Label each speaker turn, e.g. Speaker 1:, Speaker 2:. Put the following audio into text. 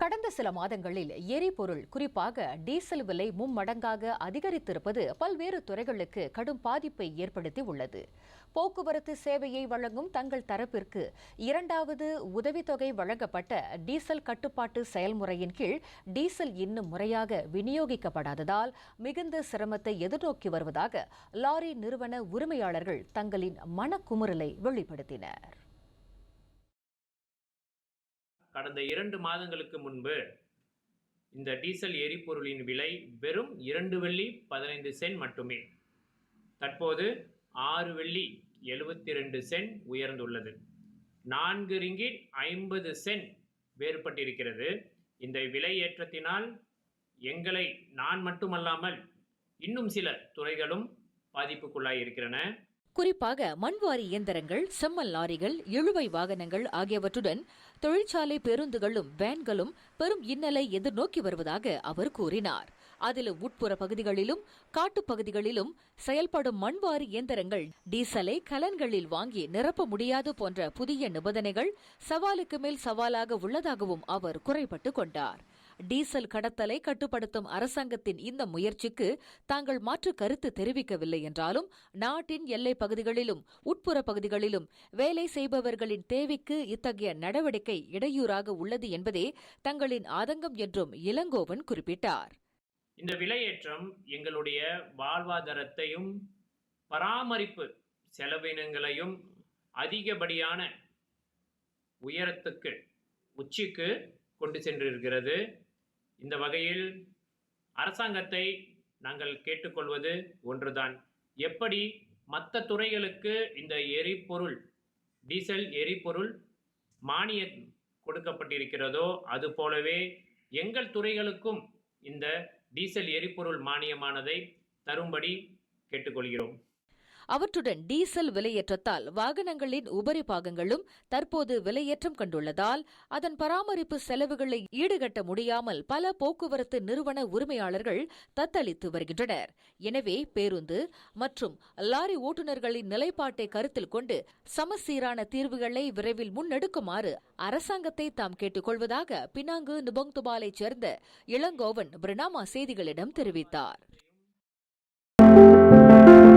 Speaker 1: கடந்த சில மாதங்களில் எரிபொருள் குறிப்பாக டீசல் விலை மும்மடங்காக அதிகரித்திருப்பது பல்வேறு துறைகளுக்கு கடும் பாதிப்பை ஏற்படுத்தி உள்ளது. போக்குவரத்து சேவையை வழங்கும் தங்கள் தரப்பிற்கு இரண்டாவது உதவித்தொகை வழங்கப்பட்ட டீசல் கட்டுப்பாட்டு செயல்முறையின் கீழ் டீசல் இன்னும் முறையாக விநியோகிக்கப்படாததால் மிகுந்த சிரமத்தை எதிர்நோக்கி வருவதாக லாரி நிறுவன உரிமையாளர்கள் தங்களின் மனக்குமுறலை வெளிப்படுத்தினர்.
Speaker 2: கடந்த 2 மாதங்களுக்கு முன்பு இந்த டீசல் எரிபொருளின் விலை வெறும் 2 வெள்ளி 15 சென்ட் மட்டுமே. தற்போது 6 வெள்ளி 72 சென்ட் உயர்ந்துள்ளது. 4 ரிங்கிட் 50 சென்ட் வேறுபட்டிருக்கிறது. இந்த விலை ஏற்றத்தினால் நான் மட்டுமல்லாமல் இன்னும் சில துறைகளும் பாதிப்புக்குள்ளாய் இருக்கின்றன.
Speaker 1: குறிப்பாக மண்வாரி இயந்திரங்கள், செம்மண் லாரிகள், இழுவை வாகனங்கள் ஆகியவற்றுடன் தொழிற்சாலை பேருந்துகளும் வேன்களும் பெரும் இன்னலை எதிர்நோக்கி வருவதாக அவர் கூறினார். அதிலும் உட்புற பகுதிகளிலும் காட்டுப்பகுதிகளிலும் செயல்படும் மண்வாரி இயந்திரங்கள் டீசலை கலன்களில் வாங்கி நிரப்ப முடியாது போன்ற புதிய நிபந்தனைகள் சவாலுக்கு மேல் சவாலாக உள்ளதாகவும் அவர் குறைபட்டுக் கொண்டார். டீசல் கடத்தலை கட்டுப்படுத்தும் அரசாங்கத்தின் இந்த முயற்சிக்கு தாங்கள் மாற்று கருத்து தெரிவிக்கவில்லை என்றாலும் நாட்டின் எல்லைப் பகுதிகளிலும் உட்புற பகுதிகளிலும் வேலை செய்பவர்களின் தேவைக்கு இத்தகைய நடவடிக்கை இடையூறாக உள்ளது என்பதே தங்களின் ஆதங்கம் என்றும் இளங்கோவன் குறிப்பிட்டார்.
Speaker 2: இந்த விலையேற்றம் எங்களுடைய வாழ்வாதாரத்தையும் பராமரிப்பு செலவினங்களையும் அதிகப்படியான உச்சிக்கு கொண்டு சென்றிருக்கிறது. இந்த வகையில் அரசாங்கத்தை நாங்கள் கேட்டுக்கொள்வது ஒன்றுதான். எப்படி மற்ற துறைகளுக்கு இந்த டீசல் எரிபொருள் மானியம் கொடுக்கப்பட்டிருக்கிறதோ அதுபோலவே எங்கள் துறைகளுக்கும் இந்த டீசல் எரிபொருள் மானியமானதை தரும்படி கேட்டுக்கொள்கிறோம்.
Speaker 1: அவற்றுடன் டீசல் விலையேற்றத்தால் வாகனங்களின் உபரி பாகங்களும் தற்போது விலையேற்றம் கண்டுள்ளதால் அதன் பராமரிப்பு செலவுகளை ஈடுகட்ட முடியாமல் பல போக்குவரத்து நிறுவன உரிமையாளர்கள் தத்தளித்து வருகின்றனர். எனவே பேருந்து மற்றும் லாரி ஓட்டுநர்களின் நிலைப்பாட்டை கருத்தில் கொண்டு சமசீரான தீர்வுகளை விரைவில் முன்னெடுக்குமாறு அரசாங்கத்தை தாம் கேட்டுக் கொள்வதாக பினாங்கு நுபங்துபாலைச் சேர்ந்த இளங்கோவன் பிரணாமா செய்திகளிடம் தெரிவித்தார்.